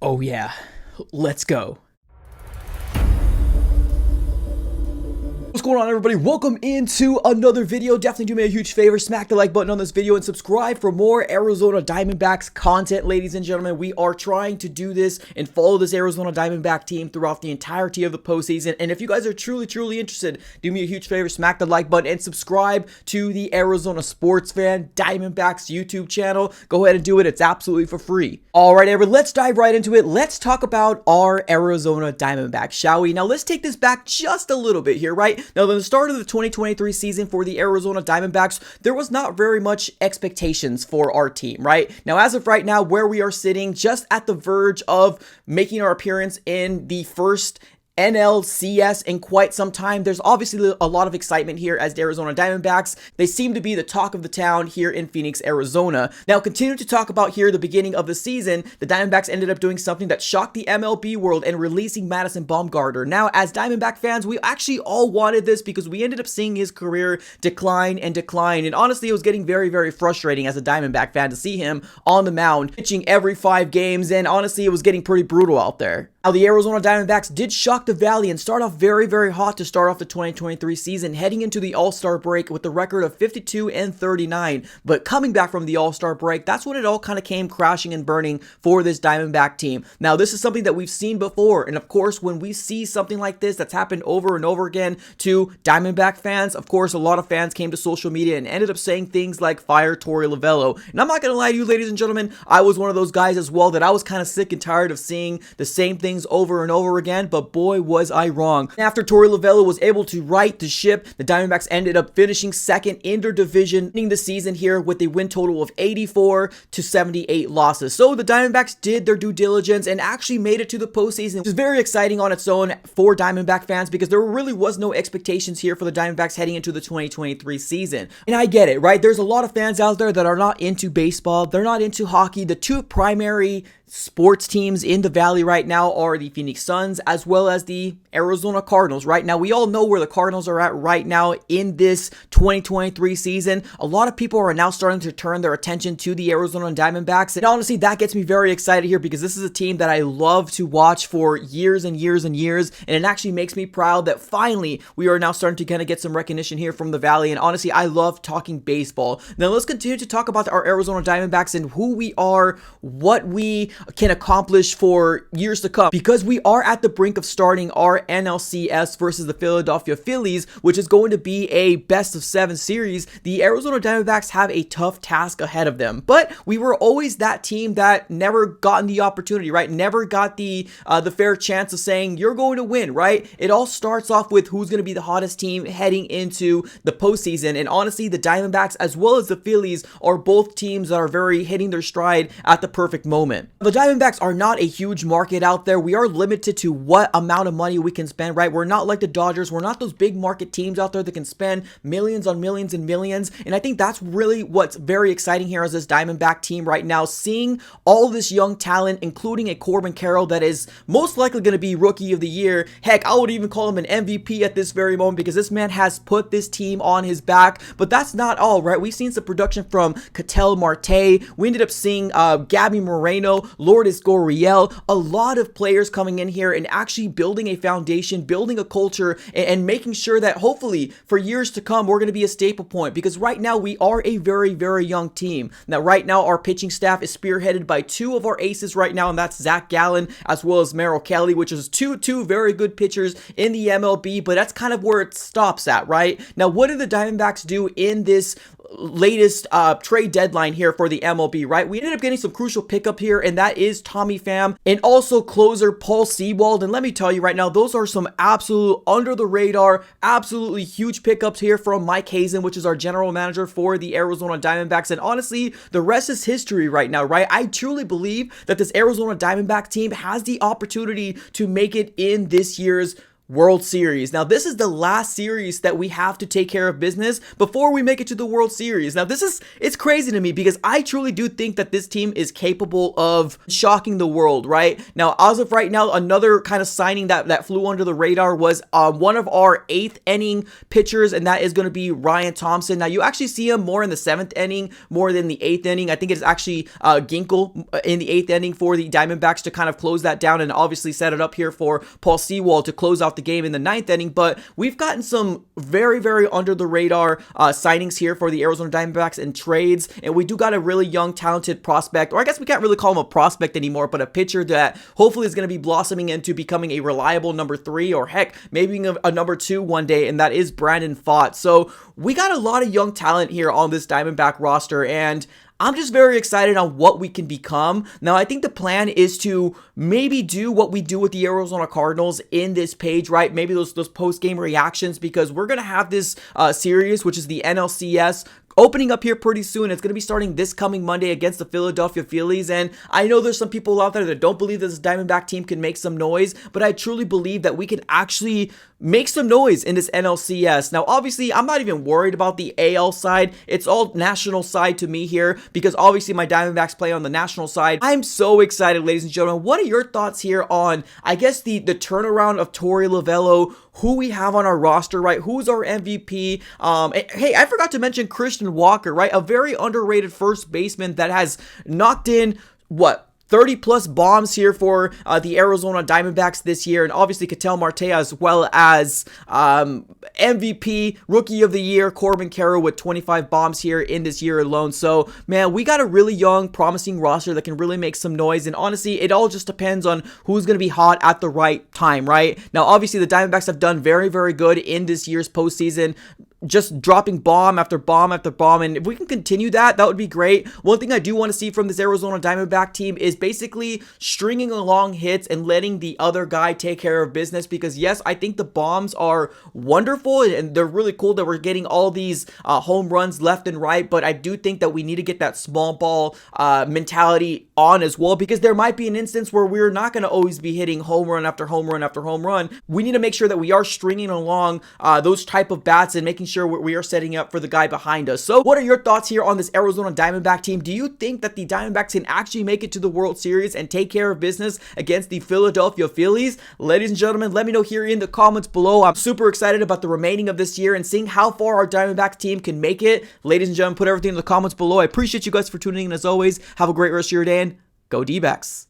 Oh yeah, let's go. What's going on, everybody? Welcome into another video. Definitely do me a huge favor, smack the like button on this video and subscribe for more Arizona Diamondbacks content. Ladies and gentlemen, we are trying to do this and follow this Arizona Diamondback team throughout the entirety of the postseason. And if you guys are truly interested, do me a huge favor, smack the like button and subscribe to the Arizona Sports Fan Diamondbacks YouTube channel. Go ahead and do it. It's absolutely for free. All right, everybody, let's dive right into it. Let's talk about our Arizona Diamondbacks, shall we? Now, let's take this back just a little bit here, right? Now, at the start of the 2023 season for the Arizona Diamondbacks, there was not very much expectations for our team, right? Now, as of right now, where we are sitting, just at the verge of making our appearance in the first NLCS in quite some time. There's obviously a lot of excitement here as the Arizona Diamondbacks. They seem to be the talk of the town here in Phoenix, Arizona. Now, continue to talk about here the beginning of the season, the Diamondbacks ended up doing something that shocked the MLB world and releasing Madison Bumgarner. Now, as Diamondback fans, we actually all wanted this because we ended up seeing his career decline and decline. And honestly, it was getting very frustrating as a Diamondback fan to see him on the mound, pitching every 5 games. And honestly, it was getting pretty brutal out there. Now, the Arizona Diamondbacks did shock the Valley and start off very hot to start off the 2023 season, heading into the All-Star break with a record of 52-39. But coming back from the All-Star break, that's when it all kind of came crashing and burning for this Diamondback team. Now, this is something that we've seen before, and of course, when we see something like this that's happened over and over again to Diamondback fans, of course, a lot of fans came to social media and ended up saying things like "fire Torey Lovullo." And I'm not gonna lie to you, ladies and gentlemen, I was one of those guys as well that I was kind of sick and tired of seeing the same things over and over again, but boy was I wrong. After Torey Lovullo was able to right the ship, the Diamondbacks ended up finishing second in their division, ending the season here with a win total of 84-78 losses. So the Diamondbacks did their due diligence and actually made it to the postseason, which is very exciting on its own for Diamondback fans because there really was no expectations here for the Diamondbacks heading into the 2023 season. And I get it, right? There's a lot of fans out there that are not into baseball, they're not into hockey. The two primary sports teams in the Valley right now are the Phoenix Suns as well as the Arizona Cardinals. Right now, we all know where the Cardinals are at right now in this 2023 season. A lot of people are now starting to turn their attention to the Arizona Diamondbacks, and honestly, that gets me very excited here because this is a team that I love to watch for years and years, and it actually makes me proud that finally we are now starting to kind of get some recognition here from the Valley. And honestly, I love talking baseball. Now, let's continue to talk about our Arizona Diamondbacks and who we are, what we can accomplish for years to come, because we are at the brink of starting our NLCS versus the Philadelphia Phillies, which is going to be a best of 7 series. The Arizona Diamondbacks have a tough task ahead of them, but we were always that team that never gotten the opportunity, right? Never got the fair chance of saying you're going to win, right? It all starts off with who's going to be the hottest team heading into the postseason, and honestly, the Diamondbacks as well as the Phillies are both teams that are very hitting their stride at the perfect moment. The Diamondbacks are not a huge market out there. We are limited to what amount of money we can spend, right? We're not like the Dodgers. We're not those big market teams out there that can spend millions on millions and millions. And I think that's really what's very exciting here as this Diamondback team right now, seeing all this young talent, including a Corbin Carroll that is most likely going to be Rookie of the Year. Heck, I would even call him an MVP at this very moment because this man has put this team on his back. But that's not all, right? We've seen some production from Ketel Marte. We ended up seeing Gabby Moreno, Lourdes Gurriel, a lot of players coming in here and actually building a foundation, building a culture, and making sure that hopefully for years to come, we're going to be a staple point, because right now we are a very young team. Now, right now, our pitching staff is spearheaded by 2 of our aces right now, and that's Zach Gallen as well as Merrill Kelly, which is two very good pitchers in the MLB, but that's kind of where it stops at, right? Now, what did the Diamondbacks do in this latest trade deadline here for the MLB, right? We ended up getting some crucial pickup here, and that is Tommy Pham and also closer Paul Sewald. And let me tell you right now, those are some absolute under the radar, absolutely huge pickups here from Mike Hazen, which is our general manager for the Arizona Diamondbacks. And honestly, the rest is history right now, right? I truly believe that this Arizona Diamondback team has the opportunity to make it in this year's World Series. Now, this is the last series that we have to take care of business before we make it to the World Series. Now, it's crazy to me because I truly do think that this team is capable of shocking the world, right? Now, as of right now, another kind of signing that flew under the radar was one of our 8th inning pitchers, and that is going to be Ryan Thompson. Now, you actually see him more in the 7th inning, more than the 8th inning. I think it's actually Ginkel in the 8th inning for the Diamondbacks to kind of close that down and obviously set it up here for Paul Sewald to close out the game in the 9th inning. But we've gotten some very, very under the radar signings here for the Arizona Diamondbacks and trades, and we do got a really young, talented prospect, or I guess we can't really call him a prospect anymore, but a pitcher that hopefully is going to be blossoming into becoming a reliable number 3, or heck, maybe a number 2 one day, and that is Brandon Pfaadt. So we got a lot of young talent here on this Diamondback roster, and I'm just very excited on what we can become. Now, I think the plan is to maybe do what we do with the Arizona Cardinals in this page, right? Maybe those post-game reactions, because we're going to have this series, which is the NLCS, opening up here pretty soon. It's going to be starting this coming Monday against the Philadelphia Phillies, and I know there's some people out there that don't believe that this Diamondback team can make some noise, but I truly believe that we can actually make some noise in this NLCS. Now, obviously, I'm not even worried about the AL side. It's all national side to me here, because obviously my Diamondbacks play on the national side. I'm so excited, ladies and gentlemen. What are your thoughts here on, I guess, the turnaround of Torey Lovullo, who we have on our roster, right? Who's our MVP? Hey, I forgot to mention Christian Walker, right? A very underrated first baseman that has knocked in, what, 30 plus bombs here for the Arizona Diamondbacks this year, and obviously Ketel Marte, as well as MVP, Rookie of the Year, Corbin Carroll with 25 bombs here in this year alone. So, man, we got a really young, promising roster that can really make some noise, and honestly, it all just depends on who's going to be hot at the right time, right? Now, obviously, the Diamondbacks have done very, very good in this year's postseason, just dropping bomb after bomb after bomb, and if we can continue that would be great. One thing I do want to see from this Arizona Diamondback team is basically stringing along hits and letting the other guy take care of business, because yes, I think the bombs are wonderful and they're really cool that we're getting all these home runs left and right, but I do think that we need to get that small ball mentality on as well, because there might be an instance where we're not going to always be hitting home run after home run after home run. We need to make sure that we are stringing along those type of bats and making sure we are setting up for the guy behind us. So what are your thoughts here on this Arizona Diamondback team? Do you think that the Diamondbacks can actually make it to the World Series and take care of business against the Philadelphia Phillies? Ladies and gentlemen, let me know here in the comments below. I'm super excited about the remaining of this year and seeing how far our Diamondbacks team can make it. Ladies and gentlemen, put everything in the comments below. I appreciate you guys for tuning in as always. Have a great rest of your day, and go D-backs.